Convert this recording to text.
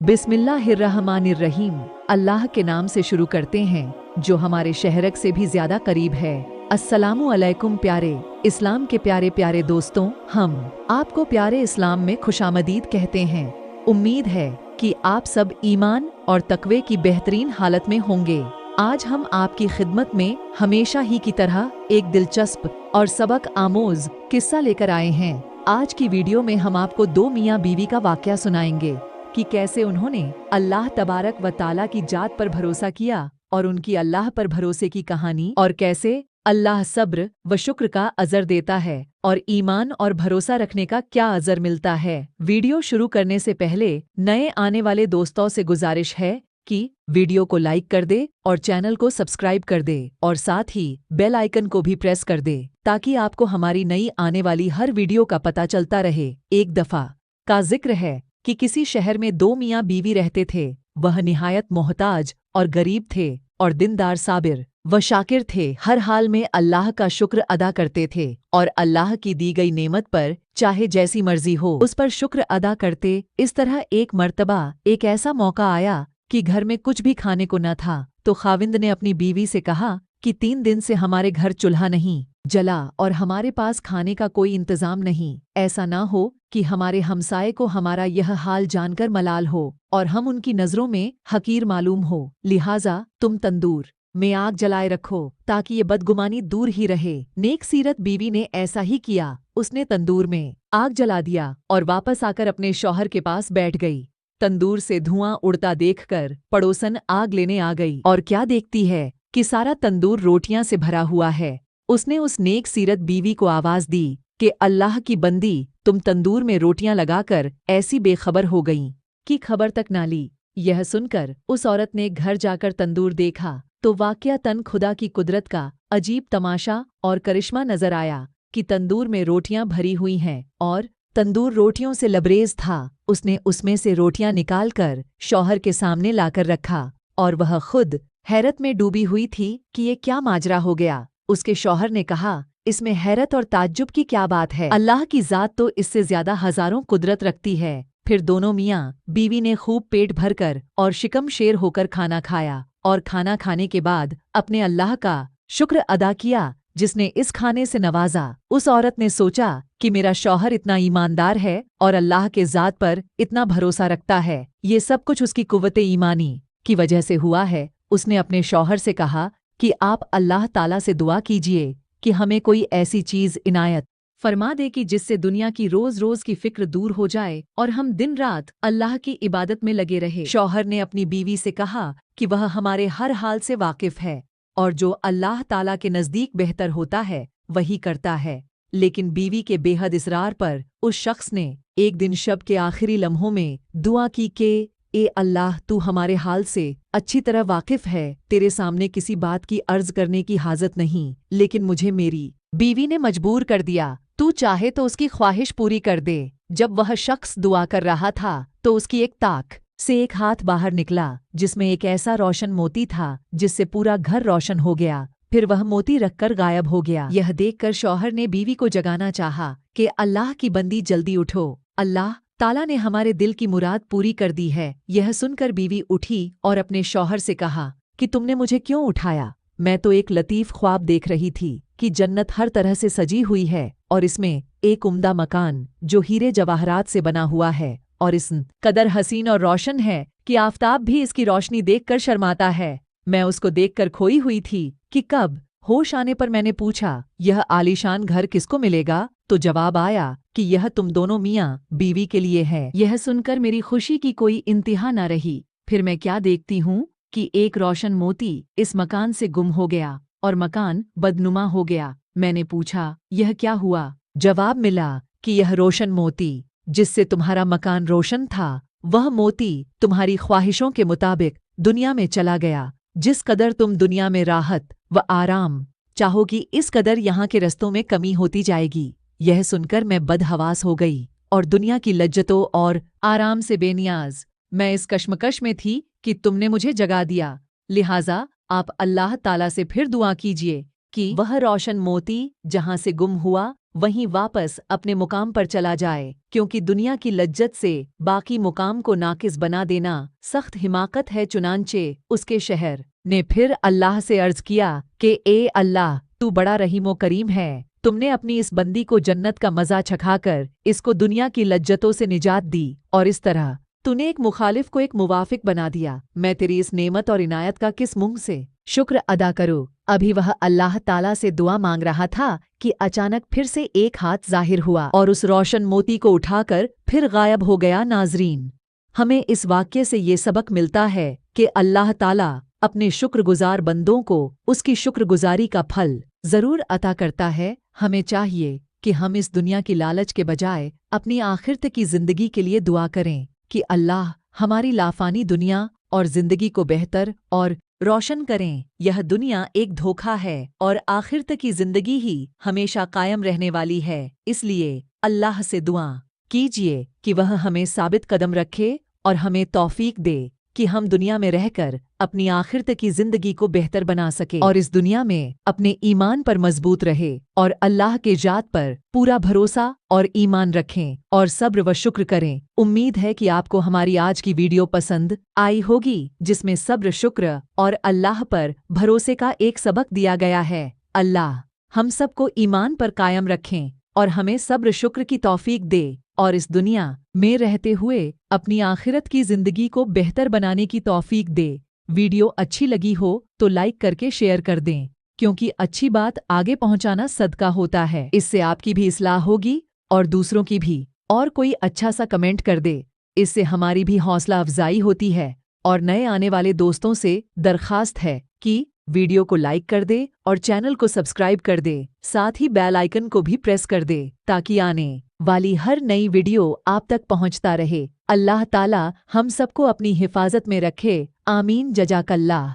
बिस्मिल्लाहिर्रहमानिर्रहीम। अल्लाह के नाम से शुरू करते हैं जो हमारे शहरक से भी ज्यादा करीब है। अस्सलामु अलैकुम प्यारे इस्लाम के प्यारे प्यारे दोस्तों, हम आपको प्यारे इस्लाम में खुशामदीद कहते हैं। उम्मीद है कि आप सब ईमान और तकवे की बेहतरीन हालत में होंगे। आज हम आपकी खिदमत में हमेशा ही की तरह एक दिलचस्प और सबक आमोज किस्सा लेकर आए हैं। आज की वीडियो में हम आपको दो मियाँ बीवी का वाकया सुनाएंगे कि कैसे उन्होंने अल्लाह तबारक व ताला की जात पर भरोसा किया और उनकी अल्लाह पर भरोसे की कहानी, और कैसे अल्लाह सब्र व शुक्र का अजर देता है और ईमान और भरोसा रखने का क्या अजर मिलता है। वीडियो शुरू करने से पहले नए आने वाले दोस्तों से गुजारिश है कि वीडियो को लाइक कर दे और चैनल को सब्सक्राइब कर दे और साथ ही बेल आइकन को भी प्रेस कर दे ताकि आपको हमारी नई आने वाली हर वीडियो का पता चलता रहे। एक दफा का जिक्र है कि किसी शहर में दो मियाँ बीवी रहते थे। वह निहायत मोहताज और गरीब थे और दिनदार, साबिर व शाकिर थे। हर हाल में अल्लाह का शुक्र अदा करते थे और अल्लाह की दी गई नेमत पर चाहे जैसी मर्जी हो उस पर शुक्र अदा करते। इस तरह एक मर्तबा एक ऐसा मौका आया कि घर में कुछ भी खाने को न था, तो खाविंद ने अपनी बीवी से कहा कि 3 दिन से हमारे घर चूल्हा नहीं जला और हमारे पास खाने का कोई इंतजाम नहीं। ऐसा ना हो कि हमारे हमसाये को हमारा यह हाल जानकर मलाल हो और हम उनकी नजरों में हकीर मालूम हो। लिहाजा तुम तंदूर में आग जलाए रखो ताकि ये बदगुमानी दूर ही रहे। नेक सीरत बीवी ने ऐसा ही किया। उसने तंदूर में आग जला दिया और वापस आकर अपने शौहर के पास बैठ गई। तंदूर से धुआं उड़ता देखकर पड़ोसन आग लेने आ गई और क्या देखती है कि सारा तंदूर रोटियां से भरा हुआ है। उसने उस नेक सीरत बीवी को आवाज दी कि अल्लाह की बंदी, तुम तंदूर में रोटियां लगाकर ऐसी बेखबर हो गईं कि खबर तक ना ली। यह सुनकर उस औरत ने घर जाकर तंदूर देखा तो वाकयातन खुदा की कुदरत का अजीब तमाशा और करिश्मा नजर आया कि तंदूर में रोटियां भरी हुई हैं और तंदूर रोटियों से लबरेज था। उसने उसमें से रोटियां निकालकर शौहर के सामने लाकर रखा और वह खुद हैरत में डूबी हुई थी कि ये क्या माजरा हो गया। उसके शौहर ने कहा, इसमें हैरत और ताज्जुब की क्या बात है? अल्लाह की जात तो इससे ज्यादा हजारों कुदरत रखती है। फिर दोनों मियाँ बीवी ने खूब पेट भरकर और शिकम शेर होकर खाना खाया और खाना खाने के बाद अपने अल्लाह का शुक्र अदा किया जिसने इस खाने से नवाजा। उस औरत ने सोचा कि मेरा शौहर इतना ईमानदार है और अल्लाह के जात पर इतना भरोसा रखता है, ये सब कुछ उसकी कुव्वते ईमानी की वजह से हुआ है। उसने अपने शौहर से कहा कि आप अल्लाह ताला से दुआ कीजिए कि हमें कोई ऐसी चीज इनायत फरमा दे कि जिससे दुनिया की रोज रोज की फिक्र दूर हो जाए और हम दिन रात अल्लाह की इबादत में लगे रहे। शौहर ने अपनी बीवी से कहा कि वह हमारे हर हाल से वाकिफ है और जो अल्लाह ताला के नजदीक बेहतर होता है वही करता है। लेकिन बीवी के बेहद इसरार पर उस शख्स ने एक दिन शब के आखिरी लम्हों में दुआ की कि ए अल्लाह, तू हमारे हाल से अच्छी तरह वाकिफ है। तेरे सामने किसी बात की अर्ज करने की हाजत नहीं, लेकिन मुझे मेरी बीवी ने मजबूर कर दिया। तू चाहे तो उसकी ख्वाहिश पूरी कर दे। जब वह शख्स दुआ कर रहा था तो उसकी एक ताक से एक हाथ बाहर निकला जिसमें एक ऐसा रोशन मोती था जिससे पूरा घर रोशन हो गया। फिर वह मोती रखकर गायब हो गया। यह देखकर शौहर ने बीवी को जगाना चाहा कि अल्लाह की बंदी, जल्दी उठो, अल्लाह ताला ने हमारे दिल की मुराद पूरी कर दी है। यह सुनकर बीवी उठी और अपने शौहर से कहा कि तुमने मुझे क्यों उठाया? मैं तो एक लतीफ ख्वाब देख रही थी कि जन्नत हर तरह से सजी हुई है और इसमें एक उम्दा मकान जो हीरे जवाहरात से बना हुआ है और इस कदर हसीन और रोशन है कि आफताब भी इसकी रोशनी देखकर शर्माता है। मैं उसको देखकर खोई हुई थी कि कब होश आने पर मैंने पूछा, यह आलीशान घर किसको मिलेगा? तो जवाब आया कि यह तुम दोनों मियाँ बीवी के लिए है। यह सुनकर मेरी खुशी की कोई इंतहा न रही। फिर मैं क्या देखती हूँ कि एक रोशन मोती इस मकान से गुम हो गया और मकान बदनुमा हो गया। मैंने पूछा, यह क्या हुआ? जवाब मिला कि यह रोशन मोती जिससे तुम्हारा मकान रोशन था, वह मोती तुम्हारी ख्वाहिशों के मुताबिक दुनिया में चला गया। जिस कदर तुम दुनिया में राहत व आराम चाहोगी, इस कदर यहाँ के रस्तों में कमी होती जाएगी। यह सुनकर मैं बदहवास हो गई और दुनिया की लज्जतों और आराम से बेनियाज मैं इस कश्मकश में थी कि तुमने मुझे जगा दिया। लिहाजा आप अल्लाह ताला से फिर दुआ कीजिए कि वह रोशन मोती जहाँ से गुम हुआ वहीं वापस अपने मुकाम पर चला जाए, क्योंकि दुनिया की लज्जत से बाकी मुकाम को नाकिस बना देना सख्त हिमाकत है। चुनांचे उसके शहर ने फिर अल्लाह से अर्ज किया कि ए अल्लाह, तू बड़ा रहीमो करीम है, तुमने अपनी इस बंदी को जन्नत का मज़ा चखाकर इसको दुनिया की लज्जतों से निजात दी और इस तरह तूने एक मुखालिफ को एक मुवाफिक बना दिया। मैं तेरी इस नेमत और इनायत का किस मुंह से शुक्र अदा करूं। अभी वह अल्लाह ताला से दुआ मांग रहा था कि अचानक फिर से एक हाथ जाहिर हुआ और उस रोशन मोती को उठाकर फिर गायब हो गया। नाजरीन, हमें इस वाक्य से ये सबक मिलता है कि अल्लाह ताला अपने शुक्रगुजार बंदों को उसकी शुक्रगुजारी का फल जरूर अता करता है। हमें चाहिए कि हम इस दुनिया की लालच के बजाय अपनी आखिरत की जिंदगी के लिए दुआ करें कि अल्लाह हमारी लाफानी दुनिया और जिंदगी को बेहतर और रोशन करें। यह दुनिया एक धोखा है और आखिरत की जिंदगी ही हमेशा कायम रहने वाली है। इसलिए अल्लाह से दुआ कीजिए कि वह हमें साबित कदम रखे और हमें तौफीक दे कि हम दुनिया में रहकर अपनी आखिरत की जिंदगी को बेहतर बना सके और इस दुनिया में अपने ईमान पर मजबूत रहे और अल्लाह के जात पर पूरा भरोसा और ईमान रखें और सब्र व शुक्र करें। उम्मीद है कि आपको हमारी आज की वीडियो पसंद आई होगी, जिसमें सब्र, शुक्र और अल्लाह पर भरोसे का एक सबक दिया गया है। अल्लाह हम सबको ईमान पर कायम रखें और हमें सब्र शुक्र की तौफीक दे और इस दुनिया में रहते हुए अपनी आखिरत की जिंदगी को बेहतर बनाने की तौफीक दे। वीडियो अच्छी लगी हो तो लाइक करके शेयर कर दें, क्योंकि अच्छी बात आगे पहुंचाना सदका होता है। इससे आपकी भी इस्लाह होगी और दूसरों की भी। और कोई अच्छा सा कमेंट कर दे, इससे हमारी भी हौसला अफजाई होती है। और नए आने वाले दोस्तों से दरखास्त है कि वीडियो को लाइक कर दे और चैनल को सब्सक्राइब कर दे, साथ ही बेल आइकन को भी प्रेस कर दे ताकि आने वाली हर नई वीडियो आप तक पहुंचता रहे। अल्लाह ताला हम सबको अपनी हिफाजत में रखे। आमीन। जज़ाकल्लाह।